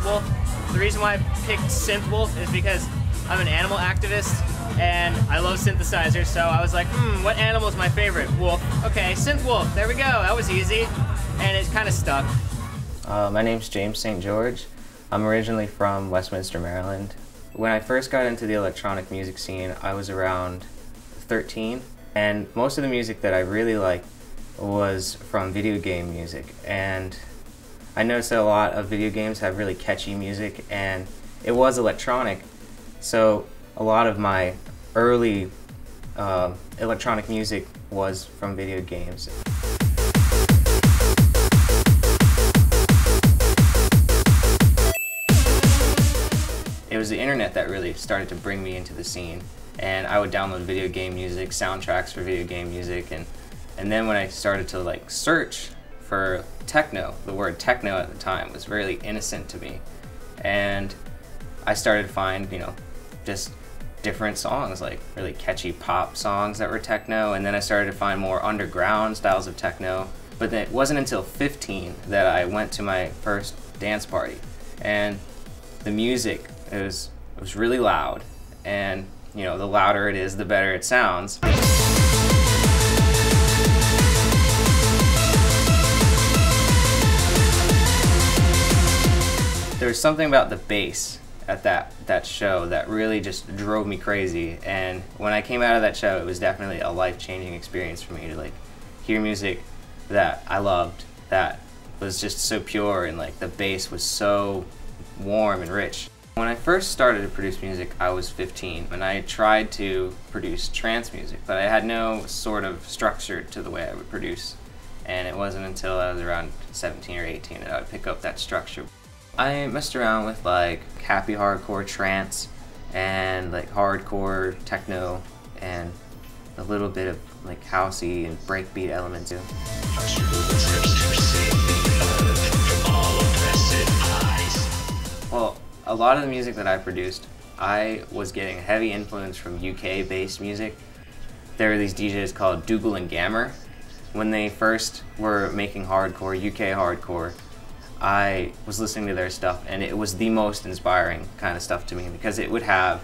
SynthWulf. The reason why I picked SynthWulf is because I'm an animal activist and I love synthesizers, so I was like, what animal is my favorite? Wolf. Okay, SynthWulf, there we go, that was easy. And it kind of stuck. My name's James St. George. I'm originally from Westminster, Maryland. When I first got into the electronic music scene, I was around 13, and most of the music that I really liked was from video game music. And I noticed that a lot of video games have really catchy music, and it was electronic, so a lot of my early electronic music was from video games. It was the internet that really started to bring me into the scene, and I would download video game music, soundtracks for video game music, and then when I started to like search for techno, the word techno at the time was really innocent to me, and I started to find, you know, just different songs, like really catchy pop songs that were techno, and then I started to find more underground styles of techno. But then it wasn't until 15 that I went to my first dance party, and the music, it was really loud, and you know, the louder it is, the better it sounds. There was something about the bass at that show that really just drove me crazy, and when I came out of that show, it was definitely a life-changing experience for me to like hear music that I loved, that was just so pure, and like the bass was so warm and rich. When I first started to produce music, I was 15, and I tried to produce trance music, but I had no sort of structure to the way I would produce, and it wasn't until I was around 17 or 18 that I would pick up that structure. I messed around with like happy hardcore trance and like hardcore techno and a little bit of like housey and breakbeat elements too. Well, a lot of the music that I produced, I was getting a heavy influence from UK-based music. There were these DJs called Dougal and Gammer. When they first were making hardcore, UK hardcore, I was listening to their stuff, and it was the most inspiring kind of stuff to me because it would have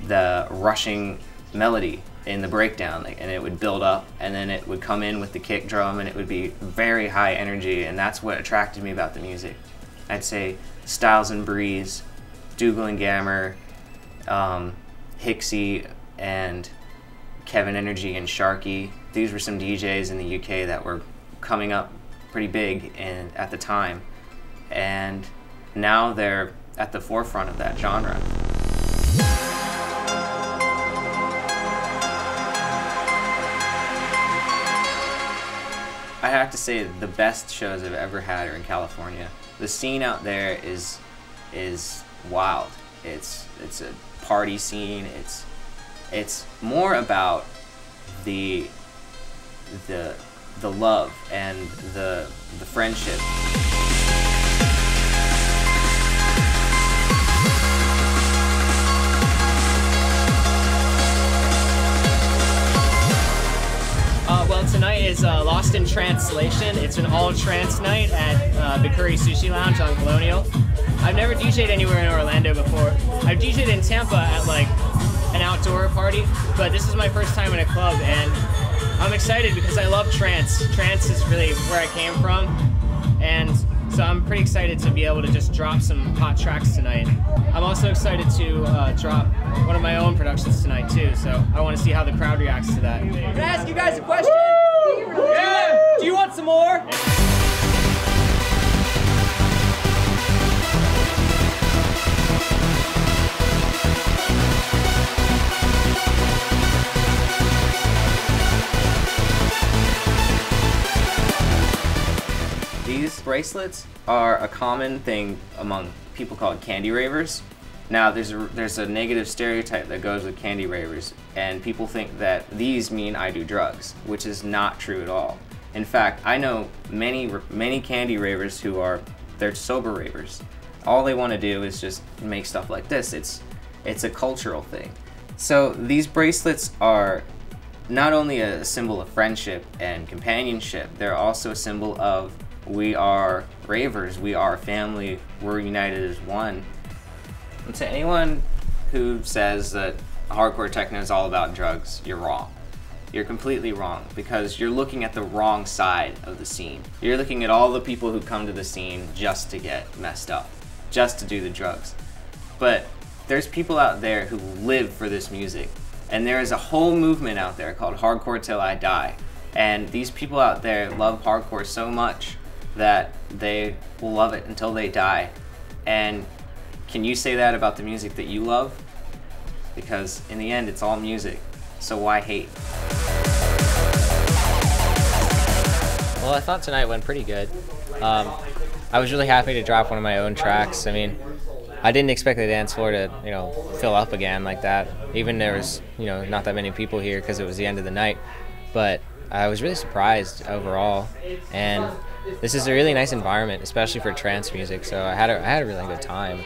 the rushing melody in the breakdown, and it would build up, and then it would come in with the kick drum, and it would be very high energy, and that's what attracted me about the music. I'd say Styles and Breeze, Dougal and Gammer, Hixie, and Kevin Energy and Sharky. These were some DJs in the UK that were coming up pretty big at the time, and now they're at the forefront of that genre. I have to say the best shows I've ever had are in California. The scene out there is wild. It's a party scene. It's more about the love and the friendship. Well, tonight is Lost in Translation. It's an all-trance night at the Curry Sushi Lounge on Colonial. I've never DJ'd anywhere in Orlando before. I've DJ'd in Tampa at like an outdoor party, but this is my first time in a club, and I'm excited because I love trance. Trance is really where I came from, and so I'm pretty excited to be able to just drop some hot tracks tonight. I'm also excited to drop one of my own productions tonight too, so I want to see how the crowd reacts to that. Can I ask you guys a question? Yeah. Do you want some more? These bracelets are a common thing among people called candy ravers. Now there's a negative stereotype that goes with candy ravers, and people think that these mean I do drugs, which is not true at all. In fact, I know many candy ravers who they're sober ravers. All they want to do is just make stuff like this. It's a cultural thing. So these bracelets are not only a symbol of friendship and companionship, they're also a symbol of We are ravers, we are family, we're united as one. And to anyone who says that hardcore techno is all about drugs, you're wrong. You're completely wrong, because you're looking at the wrong side of the scene. You're looking at all the people who come to the scene just to get messed up, just to do the drugs. But there's people out there who live for this music, and there is a whole movement out there called Hardcore Till I Die. And these people out there love hardcore so much that they will love it until they die. And can you say that about the music that you love? Because in the end, it's all music, so why hate? Well, I thought tonight went pretty good. I was really happy to drop one of my own tracks. I mean, I didn't expect the dance floor to, fill up again like that. Even there was, not that many people here because it was the end of the night. But I was really surprised overall. And this is a really nice environment, especially for trance music. So I had a really good time.